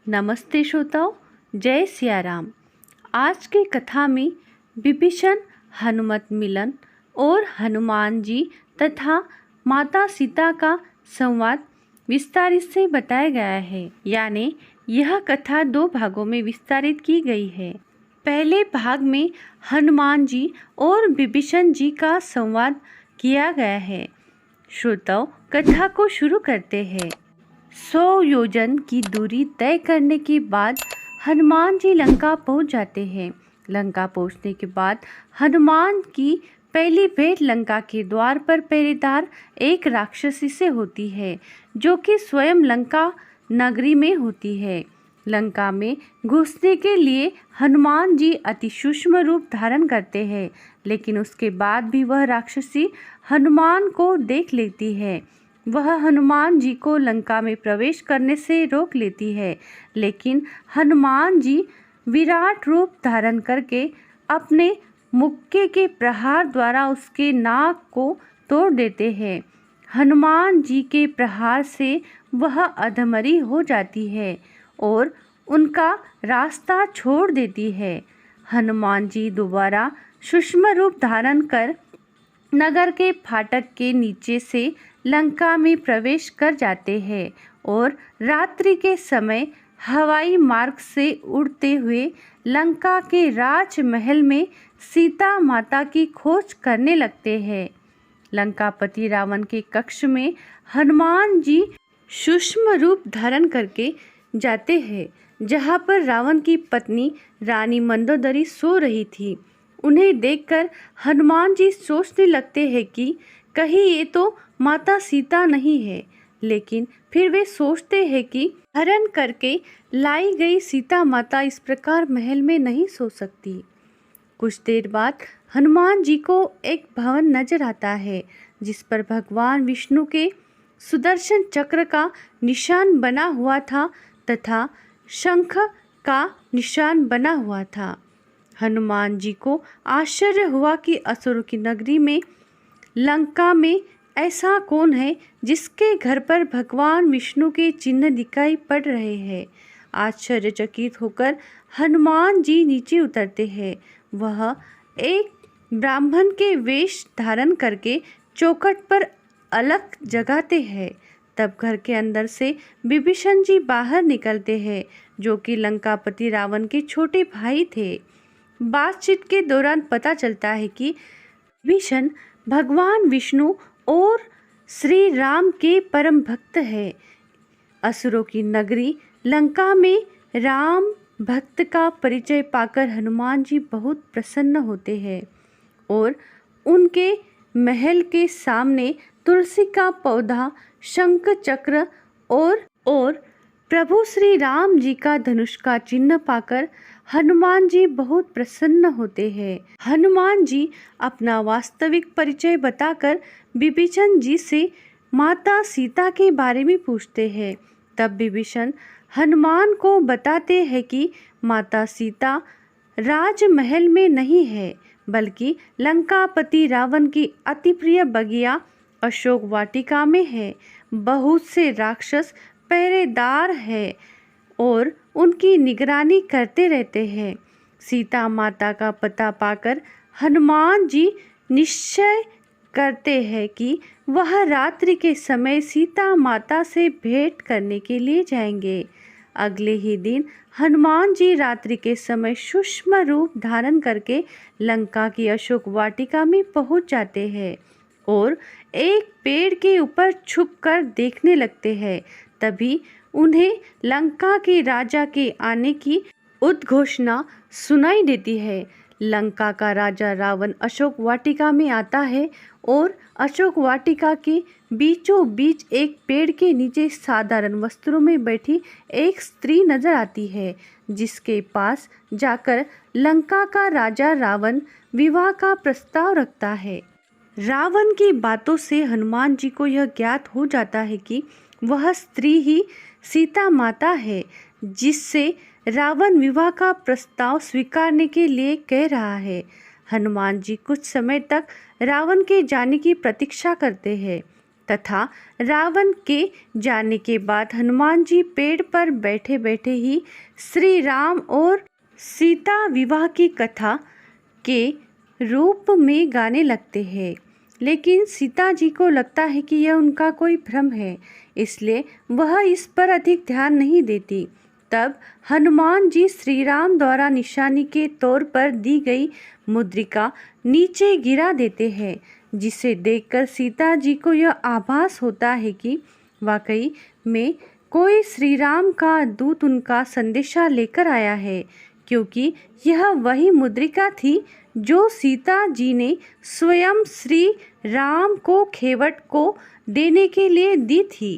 नमस्ते श्रोताओं, जय सिया राम। आज की कथा में विभीषण, हनुमत मिलन और हनुमान जी तथा माता सीता का संवाद विस्तारित से बताया गया है। यानी यह कथा 2 भागों में विस्तारित की गई है। पहले भाग में हनुमान जी और विभीषण जी का संवाद किया गया है। श्रोताओं, कथा को शुरू करते हैं। 100 योजन की दूरी तय करने के बाद हनुमान जी लंका पहुंच जाते हैं। लंका पहुंचने के बाद हनुमान की पहली भेंट लंका के द्वार पर पहरेदार एक राक्षसी से होती है, जो कि स्वयं लंका नगरी में होती है। लंका में घुसने के लिए हनुमान जी अति सूक्ष्म रूप धारण करते हैं, लेकिन उसके बाद भी वह राक्षसी हनुमान को देख लेती है। वह हनुमान जी को लंका में प्रवेश करने से रोक लेती है, लेकिन हनुमान जी विराट रूप धारण करके अपने मुक्के के प्रहार द्वारा उसके नाक को तोड़ देते हैं। हनुमान जी के प्रहार से वह अधमरी हो जाती है और उनका रास्ता छोड़ देती है। हनुमान जी दोबारा सूक्ष्म रूप धारण कर नगर के फाटक के नीचे से लंका में प्रवेश कर जाते हैं और रात्रि के समय हवाई मार्ग से उड़ते हुए लंका के राजमहल में सीता माता की खोज करने लगते हैं। लंकापति रावण के कक्ष में हनुमान जी सूक्ष्म रूप धारण करके जाते हैं, जहाँ पर रावण की पत्नी रानी मंदोदरी सो रही थी। उन्हें देखकर हनुमान जी सोचने लगते हैं कि कहीं ये तो माता सीता नहीं है, लेकिन फिर वे सोचते हैं कि हरण करके लाई गई सीता माता इस प्रकार महल में नहीं सो सकती। कुछ देर बाद हनुमान जी को एक भवन नजर आता है, जिस पर भगवान विष्णु के सुदर्शन चक्र का निशान बना हुआ था तथा शंख का निशान बना हुआ था। हनुमान जी को आश्चर्य हुआ कि असुरों की नगरी में लंका में ऐसा कौन है जिसके घर पर भगवान विष्णु के चिन्ह दिखाई पड़ रहे हैं। आश्चर्यचकित होकर हनुमान जी नीचे उतरते हैं। वह एक ब्राह्मण के वेश धारण करके चौखट पर अलख जगाते हैं। तब घर के अंदर से विभीषण जी बाहर निकलते हैं, जो कि लंकापति रावण के छोटे भाई थे। बातचीत के दौरान पता चलता है कि विभीषण भगवान विष्णु और श्री राम के परम भक्त है। असुरों की नगरी लंका में राम भक्त का परिचय पाकर हनुमान जी बहुत प्रसन्न होते हैं और उनके महल के सामने तुलसी का पौधा, शंख चक्र और प्रभु श्री राम जी का धनुष का चिन्ह पाकर हनुमान जी बहुत प्रसन्न होते हैं। हनुमान जी अपना वास्तविक परिचय बताकर विभीषण जी से माता सीता के बारे में पूछते हैं। तब विभीषण हनुमान को बताते हैं कि माता सीता राजमहल में नहीं है, बल्कि लंकापति रावण की अति प्रिय बगिया अशोक वाटिका में है। बहुत से राक्षस पहरेदार है और उनकी निगरानी करते रहते हैं। सीता माता का पता पाकर हनुमान जी निश्चय करते हैं कि वह रात्रि के समय सीता माता से भेंट करने के लिए जाएंगे। अगले ही दिन हनुमान जी रात्रि के समय सूक्ष्म रूप धारण करके लंका की अशोक वाटिका में पहुंच जाते हैं और एक पेड़ के ऊपर छुपकर देखने लगते हैं। तभी उन्हें लंका के राजा के आने की उद्घोषणा सुनाई देती है। लंका का राजा रावण अशोक वाटिका में आता है और अशोक वाटिका के बीचों बीच एक पेड़ के नीचे साधारण वस्त्रों में बैठी एक स्त्री नजर आती है, जिसके पास जाकर लंका का राजा रावण विवाह का प्रस्ताव रखता है। रावण की बातों से हनुमान जी को यह ज्ञात हो जाता है कि वह स्त्री ही सीता माता है, जिससे रावण विवाह का प्रस्ताव स्वीकारने के लिए कह रहा है। हनुमान जी कुछ समय तक रावण के जाने की प्रतीक्षा करते हैं। तथा रावण के जाने के बाद हनुमान जी पेड़ पर बैठे बैठे ही श्री राम और सीता विवाह की कथा के रूप में गाने लगते हैं। लेकिन सीता जी को लगता है कि यह उनका कोई भ्रम है, इसलिए वह इस पर अधिक ध्यान नहीं देती। तब हनुमान जी श्री राम द्वारा निशानी के तौर पर दी गई मुद्रिका नीचे गिरा देते हैं, जिसे देखकर सीता जी को यह आभास होता है कि वाकई में कोई श्री राम का दूत उनका संदेशा लेकर आया है, क्योंकि यह वही मुद्रिका थी जो सीता जी ने स्वयं श्री राम को खेवट को देने के लिए दी थी।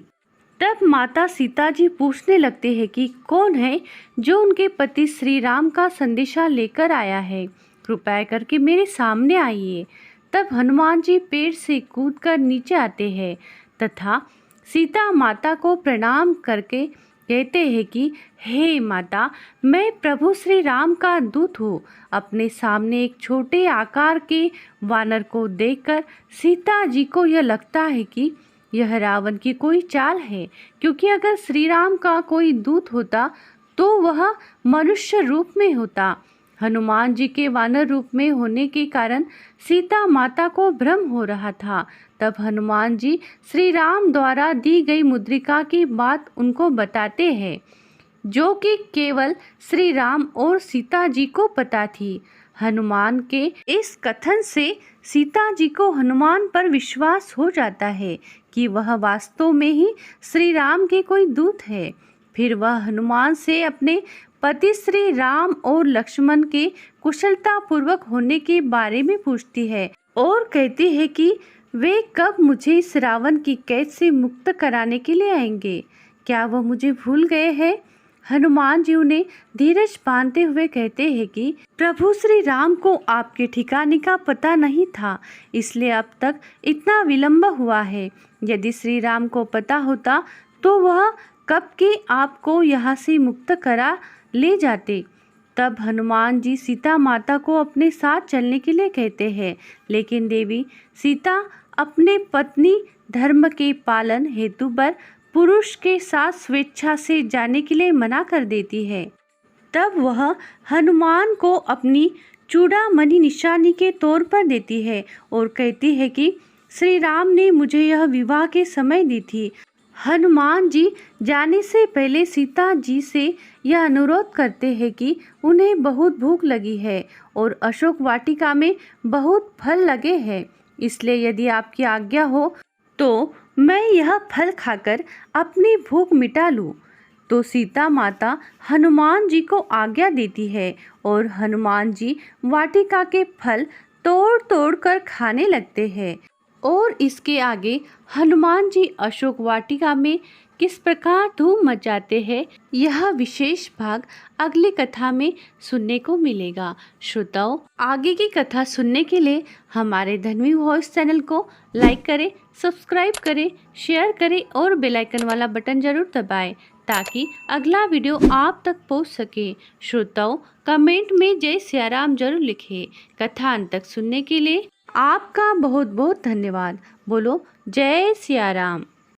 तब माता सीता जी पूछने लगते हैं कि कौन है जो उनके पति श्री राम का संदेशा लेकर आया है, कृपया करके मेरे सामने आइए। तब हनुमान जी पेड़ से कूदकर नीचे आते हैं तथा सीता माता को प्रणाम करके कहते हैं कि हे माता, मैं प्रभु श्री राम का दूत हूँ। अपने सामने एक छोटे आकार के वानर को देखकर सीता जी को यह लगता है कि यह रावण की कोई चाल है, क्योंकि अगर श्री राम का कोई दूत होता तो वह मनुष्य रूप में होता। हनुमान जी के वानर रूप में होने के कारण सीता माता को भ्रम हो रहा था। तब हनुमान जी श्री राम द्वारा दी गई मुद्रिका की बात उनको बताते हैं, जो कि केवल श्री राम और सीता जी को पता थी। हनुमान के इस कथन से सीता जी को हनुमान पर विश्वास हो जाता है कि वह वास्तव में ही श्री राम के कोई दूत है। फिर वह हनुमान से अपने पति श्री राम और लक्ष्मण के कुशलता पूर्वक होने के बारे में पूछती है और कहती है कि वे कब मुझे इस रावण की कैद से मुक्त कराने के लिए आएंगे। क्या वह मुझे भूल गए हैं? हनुमान जी उन्हें धीरज बांधते हुए कहते हैं कि प्रभु श्री राम को आपके ठिकाने का पता नहीं था, इसलिए अब तक इतना विलंब हुआ है। यदि श्री राम को पता होता तो वह कब के आपको यहाँ से मुक्त करा ले जाते। तब हनुमान जी सीता माता को अपने साथ चलने के लिए कहते हैं, लेकिन देवी सीता अपने पत्नी धर्म के पालन हेतु पर पुरुष के साथ स्वेच्छा से जाने के लिए मना कर देती है। तब वह हनुमान को अपनी चूड़ामणि निशानी के तौर पर देती है और कहती है कि श्री राम ने मुझे यह विवाह के समय दी थी। हनुमान जी जाने से पहले सीता जी से यह अनुरोध करते हैं कि उन्हें बहुत भूख लगी है और अशोक वाटिका में बहुत फल लगे हैं, इसलिए यदि आपकी आज्ञा हो तो मैं यह फल खाकर अपनी भूख मिटा लूँ। तो सीता माता हनुमान जी को आज्ञा देती है और हनुमान जी वाटिका के फल तोड़ तोड़ कर खाने लगते हैं। और इसके आगे हनुमान जी अशोक वाटिका में किस प्रकार धूम मचाते हैं, यह विशेष भाग अगली कथा में सुनने को मिलेगा। श्रोताओं, आगे की कथा सुनने के लिए हमारे धन्वी वॉइस चैनल को लाइक करें, सब्सक्राइब करें, शेयर करें और बेल आइकन वाला बटन जरूर दबाएं ताकि अगला वीडियो आप तक पहुंच सके। श्रोताओं, कमेंट में जय सियाराम जरूर लिखें। कथा अंत तक सुनने के लिए आपका बहुत बहुत धन्यवाद। बोलो जय सियाराम।